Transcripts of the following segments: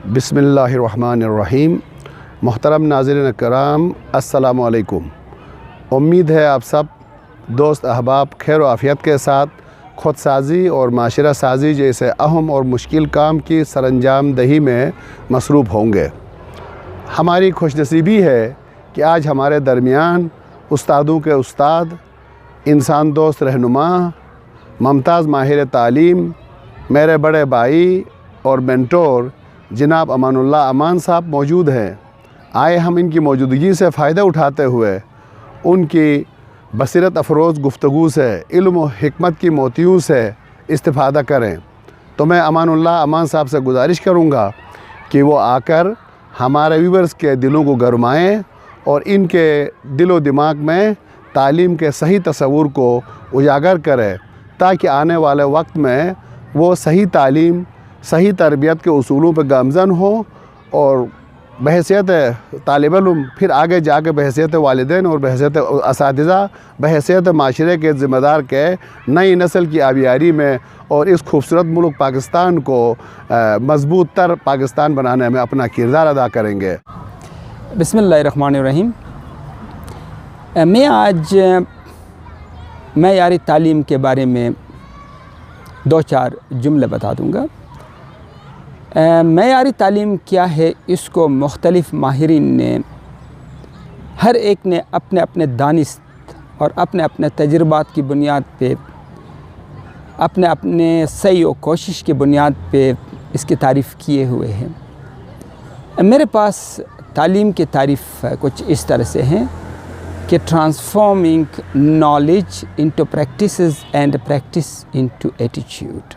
बिस्मिल्लाहिर्रहमानिर्रहीम। मोहतरम नाज़रीन कराम, अस्सलामु अलैकुम। उम्मीद है आप सब दोस्त अहबाब खैर आफ़ियत के साथ ख़ुद साज़ी और माशरा साज़ी जैसे अहम और मुश्किल काम की सरअंजाम दही में मसरूफ़ होंगे। हमारी खुशनसीबी है कि आज हमारे दरमियान उस्तादों के उस्ताद, इंसान दोस्त रहनुमा, मुमताज़ माहिर तालीम, मेरे बड़े भाई और मेंटोर जनाब अमानुल्लाह अमान साहब मौजूद हैं। आए हम इनकी मौजूदगी से फ़ायदा उठाते हुए उनकी बसीरत अफरोज़ गुफ्तगू से, इल्म और हिकमत की मोतियों से इस्तिफ़ादा करें। तो मैं अमानुल्लाह अमान साहब से गुजारिश करूँगा कि वो आकर हमारे व्यूअर्स के दिलों को गरमाएँ और इनके दिलो दिमाग में तालीम के सही तस्वुर को उजागर करें, ताकि आने वाले वक्त में वो सही तालीम, सही तरबियत के उसूलों पर गामज़न हो और बहैसियत तालिब इल्म, फिर आगे जाके बहैसियत वालिदैन और बहैसियत असातिज़ा, बहैसियत माशरे के ज़िम्मेदार के नई नस्ल की आबियारी में और इस खूबसूरत मुल्क पाकिस्तान को मज़बूत तर पाकिस्तान बनाने में अपना किरदार अदा करेंगे। बिस्मिल्लाहिर्रहमानिर्रहीम। मैं आज मयारी तालीम के बारे में दो चार जुमले बता दूँगा। मयारी तालीम क्या है, इसको मुख्तलिफ़ माहिरीन ने, हर एक ने अपने अपने दानिस्त और अपने अपने तजुर्बात की बुनियाद पे, अपने अपने सही और कोशिश की बुनियाद पे इसकी तारीफ़ किए हुए हैं। मेरे पास तालीम की तारीफ़ कुछ इस तरह से हैं कि transforming knowledge into practices and practice into attitude.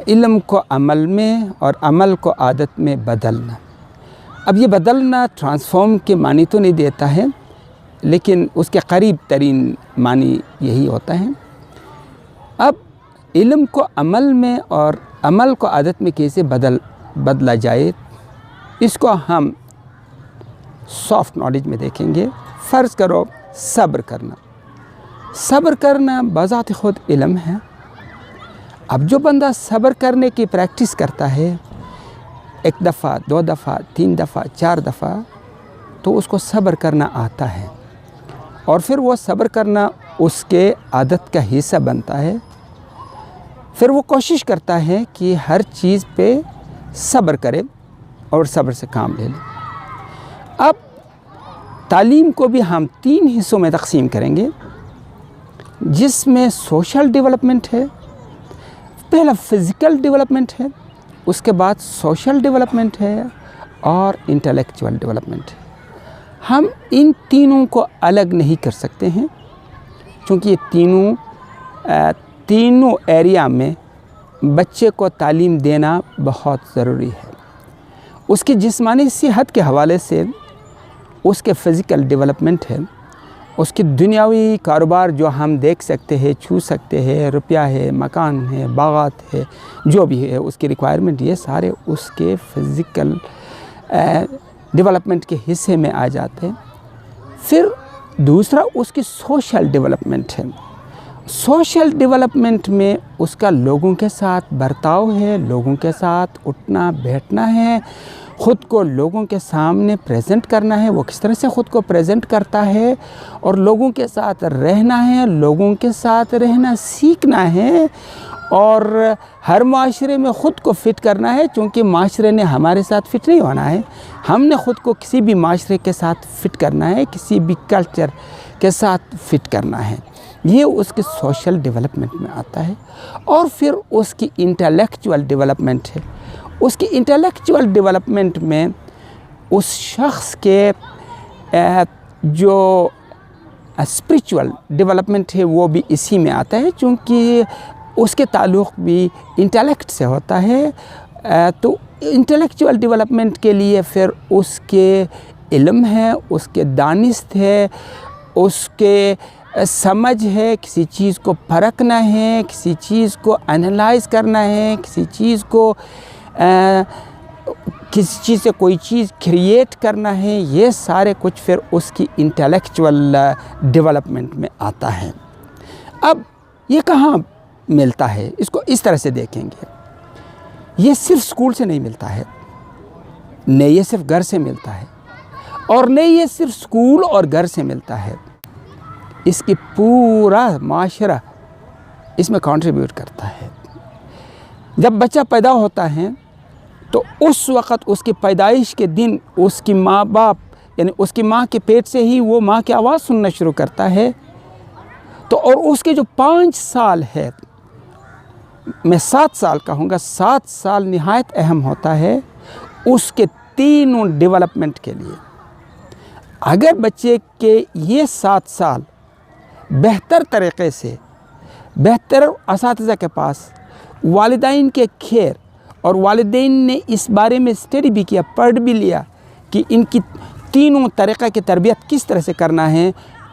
इल्म को अमल में और अमल को आदत में बदलना। अब ये बदलना ट्रांसफॉर्म के मानी तो नहीं देता है, लेकिन उसके करीब तरीन मानी यही होता है। अब इल्म को अमल में और अमल को आदत में कैसे बदला जाए, इसको हम सॉफ्ट नॉलेज में देखेंगे। फ़र्ज़ करो सब्र करना। सब्र करना बज़ात ख़ुद इल्म है। अब जो बंदा सब्र करने की प्रैक्टिस करता है, एक दफ़ा, दो दफ़ा, तीन दफ़ा, चार दफ़ा, तो उसको सब्र करना आता है और फिर वो सब्र करना उसके आदत का हिस्सा बनता है। फिर वो कोशिश करता है कि हर चीज़ पे सब्र करे और सब्र से काम ले ले। अब तालीम को भी हम तीन हिस्सों में तक़सीम करेंगे, जिसमें सोशल डेवलपमेंट है, पहला फ़िज़िकल डेवलपमेंट है, उसके बाद सोशल डेवलपमेंट है और इंटेलेक्चुअल डेवलपमेंट है। हम इन तीनों को अलग नहीं कर सकते हैं, क्योंकि ये तीनों एरिया में बच्चे को तालीम देना बहुत ज़रूरी है। उसकी जिस्मानी सेहत के हवाले से उसके फ़िज़िकल डेवलपमेंट है, उसकी दुनियावी कारोबार जो हम देख सकते हैं, छू सकते हैं, रुपया है, मकान है, बागात है, जो भी है उसकी रिक्वायरमेंट, ये सारे उसके फ़िज़िकल डेवलपमेंट के हिस्से में आ जाते हैं। फिर दूसरा उसकी सोशल डेवलपमेंट है। सोशल डेवलपमेंट में उसका लोगों के साथ बर्ताव है, लोगों के साथ उठना बैठना है, ख़ुद को लोगों के सामने प्रेजेंट करना है, वो किस तरह से ख़ुद को प्रेजेंट करता है और लोगों के साथ रहना है, लोगों के साथ रहना सीखना है और हर माशरे में ख़ुद को फ़िट करना है, क्योंकि माशरे ने हमारे साथ फ़िट नहीं होना है, हमने ख़ुद को किसी भी माशरे के साथ फ़िट करना है, किसी भी कल्चर के साथ फ़िट करना है। ये उसकी सोशल डेवलपमेंट में आता है। और फिर उसकी इंटेलेक्चुअल डेवलपमेंट है। उसकी इंटेलेक्चुअल डेवलपमेंट में उस शख्स के जो स्पिरिचुअल डेवलपमेंट है वो भी इसी में आता है, क्योंकि उसके ताल्लुक़ भी इंटेलेक्ट से होता है। तो इंटेलेक्चुअल डेवलपमेंट के लिए फिर उसके इल्म है, उसके दानिस्त है, उसके समझ है, किसी चीज़ को परखना है, किसी चीज़ को एनालाइज़ करना है, किसी चीज़ को किसी चीज़ से कोई चीज़ क्रिएट करना है, ये सारे कुछ फिर उसकी इंटेलेक्चुअल डेवलपमेंट में आता है। अब ये कहाँ मिलता है, इसको इस तरह से देखेंगे। یہ صرف اسکول سے نہیں ملتا ہے، نہیں یہ صرف گھر سے ملتا ہے، اور نہیں یہ صرف اسکول اور گھر سے ملتا ہے، اس کی پورا معاشرہ اس میں کنٹریبیوٹ کرتا ہے۔ جب بچہ پیدا ہوتا ہے تو اس وقت اس کی پیدائش کے دن اس کی ماں باپ یعنی اس کی ماں کے پیٹ سے ہی وہ ماں کی آواز سننا شروع کرتا ہے، تو اور اس کے جو 5 سال ہے، میں 7 سال کہوں گا، 7 سال نہایت اہم ہوتا ہے اس کے تینوں ڈیولپمنٹ کے لیے۔ اگر بچے کے یہ 7 سال بہتر طریقے سے، بہتر اساتذہ کے پاس، والدین کے خیر، اور والدین نے اس بارے میں اسٹڈی بھی کیا، پڑھ بھی لیا کہ ان کی تینوں طریقہ کی تربیت کس طرح سے کرنا ہے،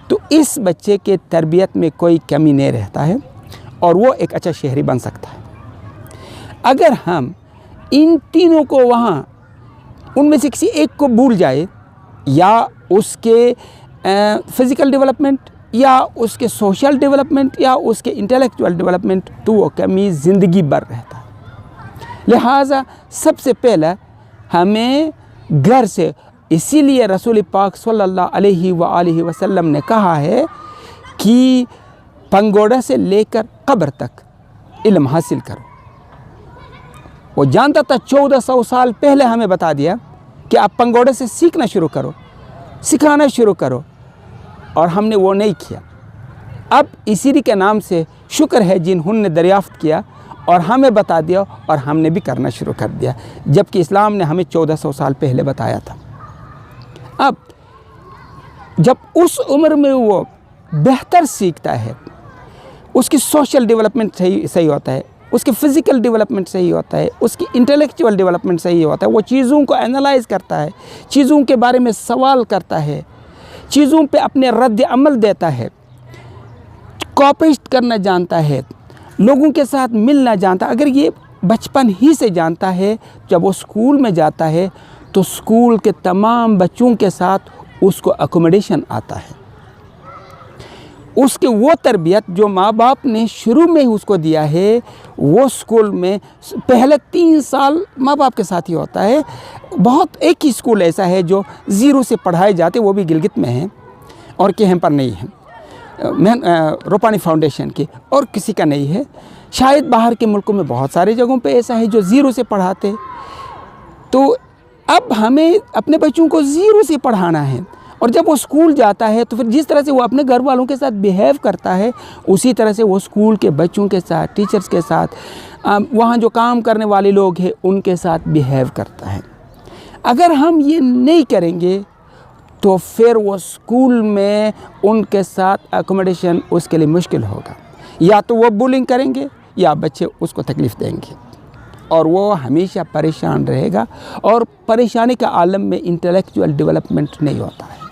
تو اس بچے کے تربیت میں کوئی کمی نہیں رہتا ہے اور وہ ایک اچھا شہری بن سکتا ہے۔ اگر ہم ان تینوں کو وہاں ان میں سے کسی ایک کو بھول جائے، یا اس کے فزیکل ڈیولپمنٹ، یا اس کے سوشل ڈیولپمنٹ، یا اس کے انٹلیکچوئل ڈیولپمنٹ، تو وہ کمی زندگی بھر رہتا ہے۔ لہٰذا سب سے پہلا ہمیں گھر سے، اسی لیے رسول پاک صلی اللہ علیہ وآلہ وسلم نے کہا ہے کہ پنگوڑا سے لے کر قبر تک علم حاصل کرو۔ وہ جانتا تھا 1400 سال پہلے ہمیں بتا دیا کہ آپ پنگوڑے سے سیکھنا شروع کرو، سکھانا شروع کرو، اور ہم نے وہ نہیں کیا۔ اب اسی کے نام سے شکر ہے جنہوں نے دریافت کیا اور ہمیں بتا دیا، اور ہم نے بھی کرنا شروع کر دیا، جبکہ اسلام نے ہمیں 1400 سال پہلے بتایا تھا۔ اب جب اس عمر میں وہ بہتر سیکھتا ہے، اس کی سوشل ڈیولپمنٹ صحیح ہوتا ہے، اس کی فزیکل ڈیولپمنٹ صحیح ہوتا ہے، اس کی انٹلیکچوئل ڈیولپمنٹ صحیح ہوتا ہے، وہ چیزوں کو انالائز کرتا ہے، چیزوں کے بارے میں سوال کرتا ہے، چیزوں پہ اپنے رد عمل دیتا ہے، کوآپریٹ کرنا جانتا ہے، لوگوں کے ساتھ ملنا جانتا ہے۔ اگر یہ بچپن ہی سے جانتا ہے، جب وہ اسکول میں جاتا ہے تو اسکول کے تمام بچوں کے ساتھ اس کو اکوموڈیشن آتا ہے۔ اس کے وہ تربیت جو ماں باپ نے شروع میں ہی اس کو دیا ہے، وہ اسکول میں پہلے 3 سال ماں باپ کے ساتھ ہی ہوتا ہے۔ بہت ایک ہی اسکول ایسا ہے جو 0 سے پڑھائے جاتے، وہ بھی گلگت میں ہیں اور کہیں پر نہیں ہے، روپانی فاؤنڈیشن کی، اور کسی کا نہیں ہے۔ شاید باہر کے ملکوں میں بہت سارے جگہوں پہ ایسا ہے جو 0 سے پڑھاتے۔ تو اب ہمیں اپنے بچوں کو 0 سے پڑھانا ہے، اور جب وہ اسکول جاتا ہے تو پھر جس طرح سے وہ اپنے گھر والوں کے ساتھ بیہیو کرتا ہے، اسی طرح سے وہ اسکول کے بچوں کے ساتھ، ٹیچرز کے ساتھ، وہاں جو کام کرنے والے لوگ ہیں ان کے ساتھ بیہیو کرتا ہے۔ اگر ہم یہ نہیں کریں گے تو پھر وہ اسکول میں ان کے ساتھ اکوموڈیشن اس کے لیے مشکل ہوگا، یا تو وہ بولنگ کریں گے یا بچے اس کو تکلیف دیں گے، اور وہ ہمیشہ پریشان رہے گا، اور پریشانی کے عالم میں انٹلیکچوئل ڈیولپمنٹ نہیں ہوتا ہے۔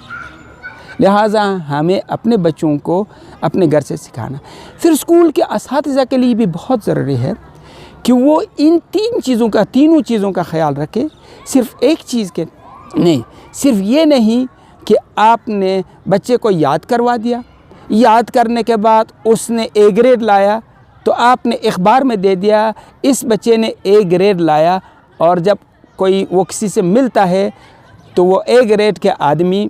لہٰذا ہمیں اپنے بچوں کو اپنے گھر سے سکھانا۔ پھر اسکول کے اساتذہ کے لیے بھی بہت ضروری ہے کہ وہ ان تینوں چیزوں کا خیال رکھے۔ صرف ایک چیز کے نہیں، صرف یہ نہیں کہ آپ نے بچے کو یاد کروا دیا، یاد کرنے کے بعد اس نے A گریڈ لایا تو آپ نے اخبار میں دے دیا اس بچے نے A گریڈ لایا، اور جب کوئی وہ کسی سے ملتا ہے تو وہ A گریڈ کے آدمی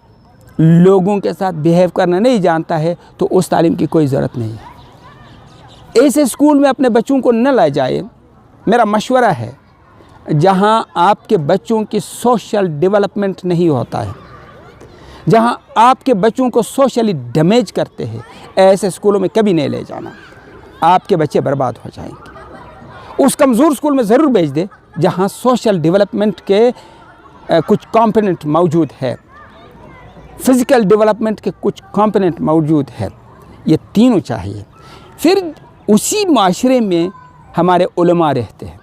لوگوں کے ساتھ بیہیو کرنا نہیں جانتا ہے، تو اس تعلیم کی کوئی ضرورت نہیں ہے۔ ایسے اسکول میں اپنے بچوں کو نہ لائے جائے۔ میرا مشورہ ہے جہاں آپ کے بچوں کی سوشل ڈیولپمنٹ نہیں ہوتا ہے، جہاں آپ کے بچوں کو سوشلی ڈیمیج کرتے ہیں، ایسے اسکولوں میں کبھی نہیں لے جانا، آپ کے بچے برباد ہو جائیں گے۔ اس کمزور اسکول میں ضرور بھیج دے جہاں سوشل ڈیولپمنٹ کے کچھ کمپوننٹ موجود ہے، فزیکل ڈیولپمنٹ کے کچھ کمپوننٹ موجود ہے، یہ تینوں چاہیے۔ پھر اسی معاشرے میں ہمارے علماء رہتے ہیں،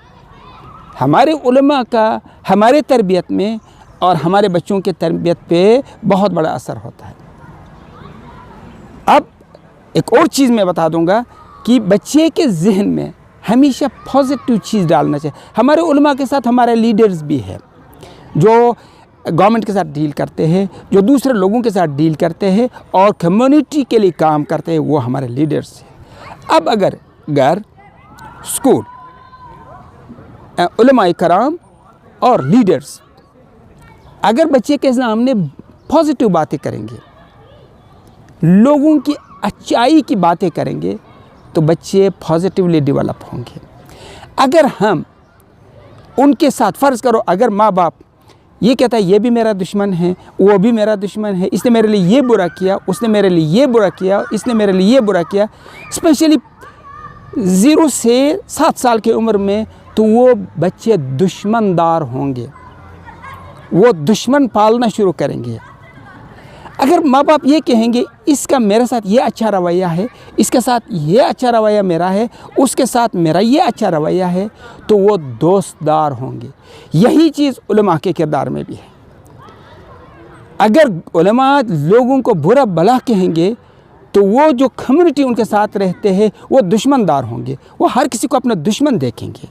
ہمارے علماء کا ہمارے تربیت میں اور ہمارے بچوں کے تربیت پہ بہت بڑا اثر ہوتا ہے۔ اب ایک اور چیز میں بتا دوں گا کہ بچے کے ذہن میں ہمیشہ پازیٹیو چیز ڈالنا چاہیے۔ ہمارے علماء کے ساتھ ہمارے لیڈرز بھی ہیں جو گورنمنٹ کے ساتھ ڈیل کرتے ہیں، جو دوسرے لوگوں کے ساتھ ڈیل کرتے ہیں اور کمیونٹی کے لیے کام کرتے ہیں، وہ ہمارے لیڈرز ہیں۔ اب اگر گھر، اسکول उलमाए कराम और लीडर्स अगर बच्चे के सामने पॉजिटिव बातें करेंगे, लोगों की अच्छाई की बातें करेंगे, तो बच्चे पॉजिटिवली डेवलप होंगे। अगर हम उनके साथ फ़र्ज़ करो, अगर माँ बाप ये कहता है ये भी मेरा दुश्मन है, वो भी मेरा दुश्मन है, इसने मेरे लिए ये बुरा किया, उसने मेरे लिए ये बुरा किया, इसने मेरे लिए ये बुरा किया, स्पेशली 0 से 7 साल की उम्र में, तो वो बच्चे दुश्मनदार होंगे, वो दुश्मन पालना शुरू करेंगे। अगर माँ बाप ये कहेंगे इसका मेरे साथ ये अच्छा रवैया है, इसके साथ ये अच्छा रवैया मेरा है, उसके साथ मेरा ये अच्छा रवैया है, तो वो दोस्तदार होंगे। यही चीज़ उलमा के किरदार में भी है। अगर उलमा लोगों को बुरा भला कहेंगे, तो वो जो कम्युनिटी उनके साथ रहते हैं वो दुश्मनदार होंगे, वो हर किसी को अपना दुश्मन देखेंगे।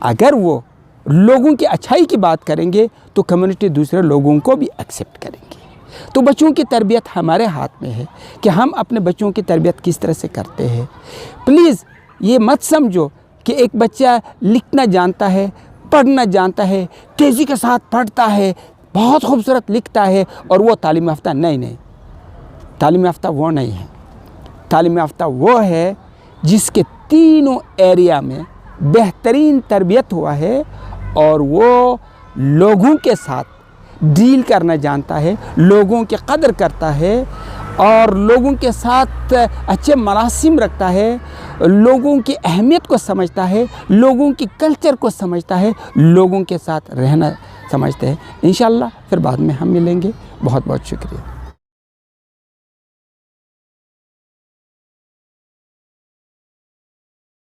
अगर वो लोगों की अच्छाई की बात करेंगे, तो कम्युनिटी दूसरे लोगों को भी एक्सेप्ट करेंगे। तो बच्चों की तरबियत हमारे हाथ में है कि हम अपने बच्चों की तरबियत किस तरह से करते हैं। प्लीज़ ये मत समझो कि एक बच्चा लिखना जानता है, पढ़ना जानता है, तेज़ी के साथ पढ़ता है, बहुत खूबसूरत लिखता है और वो तालीम याफ्ता। नहीं, तालीम याफ्ता वो नहीं है। तालीम याफ्ता वो है जिसके तीनों एरिया में बेहतरीन तरबियत हुआ है और वो लोगों के साथ डील करना जानता है, लोगों की कदर करता है और लोगों के साथ अच्छे मरासिम रखता है, लोगों की अहमियत को समझता है, लोगों की कल्चर को समझता है, लोगों के साथ रहना समझते हैं। इंशाअल्लाह फिर बाद में हम मिलेंगे। बहुत बहुत शुक्रिया।